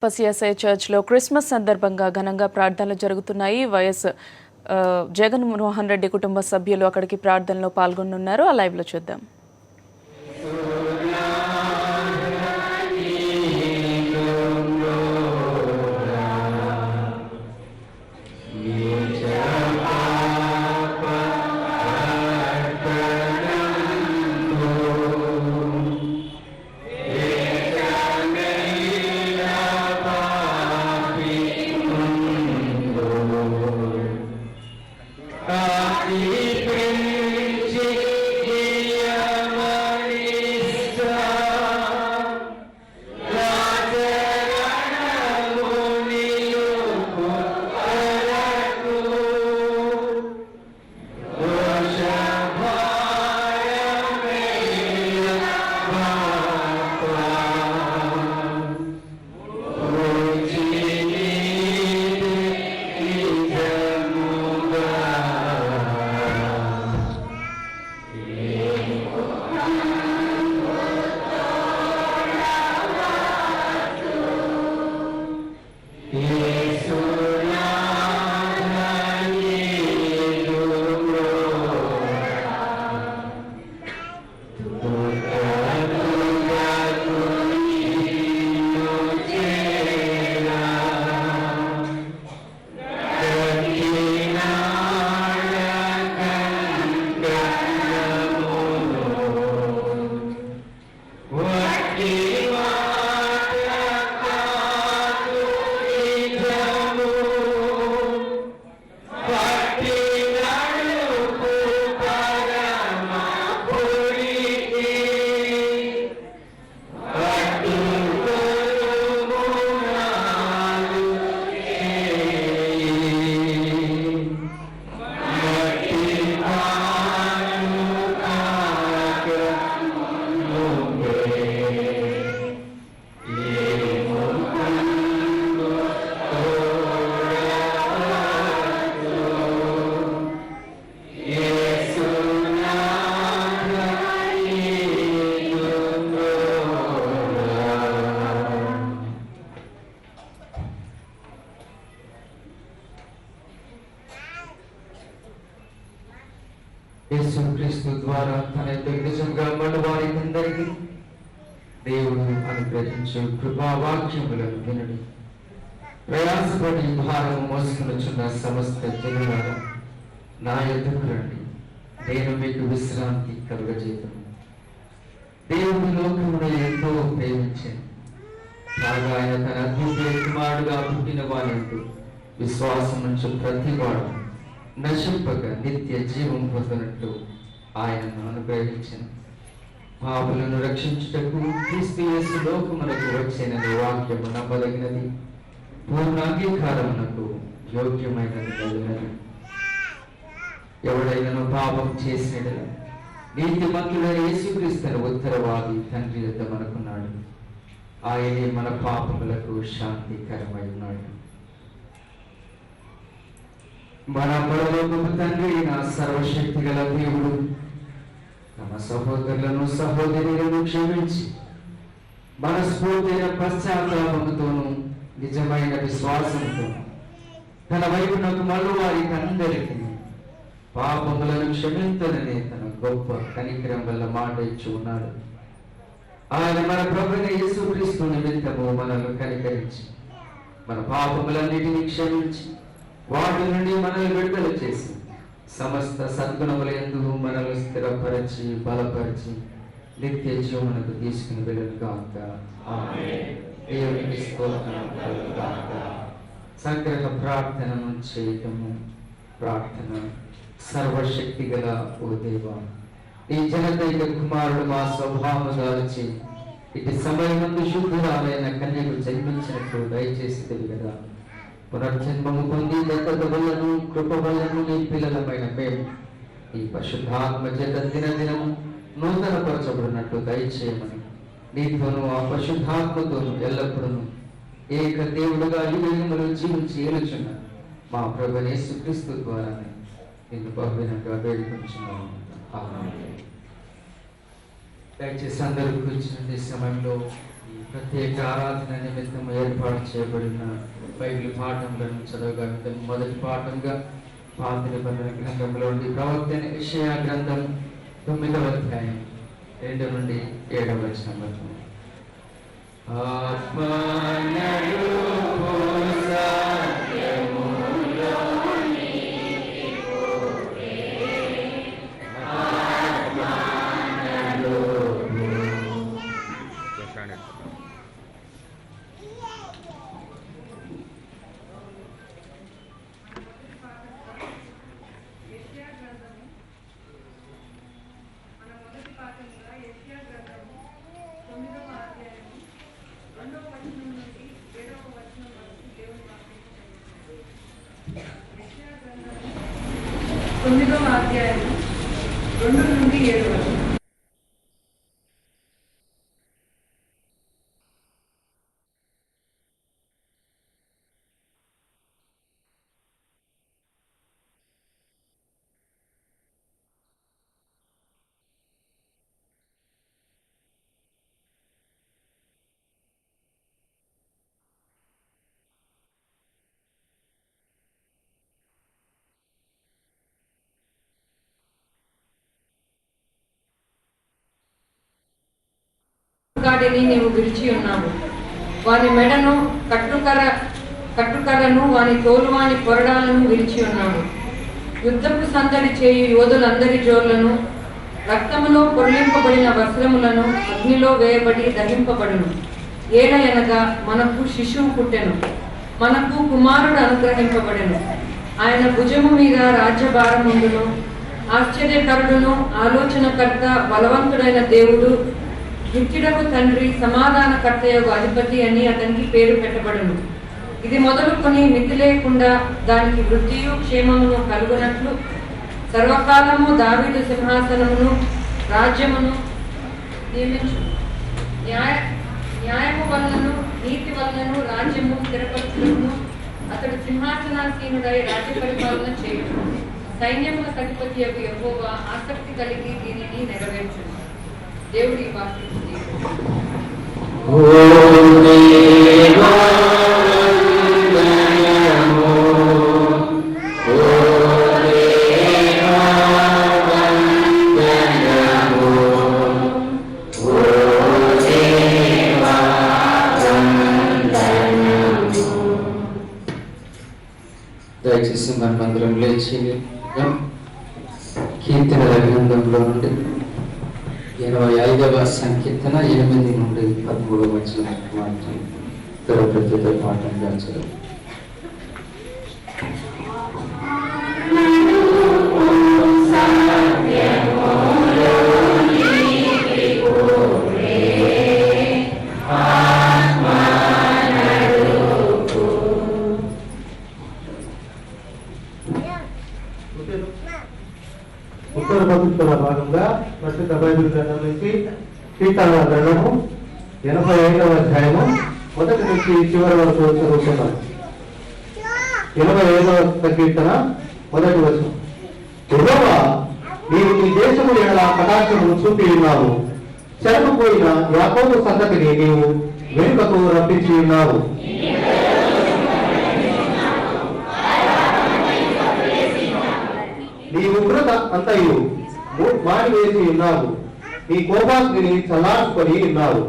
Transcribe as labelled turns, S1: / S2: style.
S1: పసిఎస్ఐ చర్చ్లో క్రిస్మస్ సందర్భంగా ఘనంగా ప్రార్థనలు జరుగుతున్నాయి. జగన్మోహన్ రెడ్డి కుటుంబ సభ్యులు అక్కడికి ప్రార్థనలో పాల్గొనున్నారు. ఆ లైవ్లో చూద్దాం.
S2: యేసుక్రీస్తు ద్వారా తన నిజంగా మనవారికందరికీ దేవుడు అనుగ్రహించు కృపావాక్యములను వినడి. ప్రయాసపడి భారము మోసుకొనుచున్న సమస్త జనులారా నా యొద్దకు రండి, నేను మీకు విశ్రాంతి కలుగజేతును. దేవుడు లోకమును ఎంతో ప్రేమించాను, కాగా ఆయన తన అద్భుత కుమారుడుగా పుట్టిన వారితో విశ్వాసం నుంచి ప్రతి వాడు నశింపక నిత్య జీవం పొందినట్లు ఆయనను అనుగ్రహించను. పాపులను రక్షించుటకు క్రీస్తు యేసు లోకమునకు వచ్చేనని వాక్యము నమ్మదగినది, పూర్ణ అంగీకారమునకు యోగ్యమైనది కలిగినది. ఎవడైనను పాపం చేసినట్టు నీతిమంతుడైన యేసుక్రీస్తును ఉత్తరవాది తండ్రి యొద్ద మనకున్నాడు. ఆయనే మన పాపములకు శాంతికరమై ఉన్నాడు. మన పరలోకపు తండ్రి నా సర్వశక్తి గల దేవుడు తమ సహోదరులను సహోదరులను క్షమించి మనస్ఫూర్తైన పశ్చాత్తాపముతోనూ నిజమైన విశ్వాసంతో తన వైపునకు మరో వారికి అందరికీ పాపములను క్షమించననే తన గొప్ప కనికరం వల్ల మాట ఇచ్చి ఉన్నాడు. ఆయన మన ప్రభువైన యేసుక్రీస్తు నిమిత్తము మనల్ని కనికరించి మన పాపములన్నిటినీ క్షమించి వాటి నుండి మనల్ని విడుదల చేసి సమస్త సద్గుణములందు మనల్ని స్థిరపరిచి బలపరిచి నిత్య జీవమునకు తీసుకుని వెళ్ళుగాక. ఆమేన్. దేవునికి స్తోత్రం కలుగుగాక. సంగ్రహ ప్రార్థనను చేయటము. ప్రార్థన. సర్వశక్తి గల ఓ దేవా, ఈ జనదైక కుమారుడు మా స్వభావం దాల్చి ఇటు సమయమందు శుద్ధురాలైన కన్యకు జన్మించినట్టు దయచేసి తెలియదా. పునర్జన్మము పొంది దత్తత వల్లను కృప వల్లను నీ పిల్లలమైన మేము ఈ పరిశుద్ధాత్మ చేత దినదినము నూతనపరచబడినట్టు దయచేయమని నీతోనూ ఆ పరిశుద్ధాత్మతోనూ ఎల్లప్పుడూ ఏక దేవుడుగా యుగములు జీవించి ఏలుచున్న మా ప్రభువైన యేసుక్రీస్తు ద్వారానే నిన్ను బహువినంగా వేడుకొంచున్నాము. ఆమేన్. దయచేసి అందరూ కూర్చున్న సమయంలో ఈ ప్రత్యేక ఆరాధన నిమిత్తం ఏర్పాటు చేయబడిన బైబిల్ పాఠంలను చదవగా మొదటి పాఠంగా పాత నిబంధన గ్రంథంలోని ప్రవక్త యెషయా గ్రంథం 9వ అధ్యాయం 2 నుండి 7వ వచనం వరకు.
S3: తొమ్మిదవ అధ్యాయం 2 నుండి 7 వరకు. గాడిని నీవు విరిచి ఉన్నావు, వాని మెడను కట్టుకర్రను వాని తోలువాని కొరడాలను విరిచి ఉన్నావు. యుద్ధపు సందడి చేయు యోధులందరి జోళ్లను, రక్తములో పొరలింపబడిన వస్త్రములను అగ్నిలో వేయబడి దహింపబడును. ఏలయనగా మనకు శిశువు పుట్టెను, మనకు కుమారుడు అనుగ్రహింపబడెను. ఆయన భుజము మీద రాజ్యభారముండును. ఆశ్చర్యకరుడును, ఆలోచనకర్త, బలవంతుడైన దేవుడు, నిత్యుడకు తండ్రి, సమాధానకర్తయగు అధిపతి అని అతనికి పేరు పెట్టబడును. ఇది మొదలుకొని మితి లేకుండా దానికి వృద్ధియు క్షేమమును కలుగునట్లు సర్వకాలము దావీదు సింహాసనమును రాజ్యమును నియమించు. న్యాయము వలనను నీతి వలనను రాజ్యము స్థిరపరచును. అతడు సింహాసనాసీనుడై రాజ్య పరిపాలన చేయును. సైన్యముల అధిపతి యెహోవా ఆసక్తి కలిగి దీనిని నెరవేర్చును. దేవుడి వాక్యం.
S2: దయచేసి మనమందరం లేచి కీర్తనల గ్రంథంలో నుండి 85వ సంకీర్తన 8 నుండి 13వ వచనం మాత్రం ప్రత్యేక పాఠంగా చదువు.
S4: ఉత్తర పవిత్ర భాగంగా ప్రసిద్ధ బైబిల్ గ్రంథం నుంచి కీర్తనల గ్రంథము 85వ అధ్యాయము 1 నుంచి చివరి వరకు చదువుతున్నాం. 85వ కీర్తన 1వ వచనం. యెహోవా, నీవు నీ దేశము ఎడల కటాక్షమును చూపి ఉన్నావు. చెరకుపోయిన యాకోబు సంతతిని నీవు వెనుకకు రప్పించి ఉన్నావు. నీ ఉగ్రత అంతయు మాడివేసి ఉన్నావు. నీ కోపాగ్నిని చల్లార్చుకొని ఉన్నావు.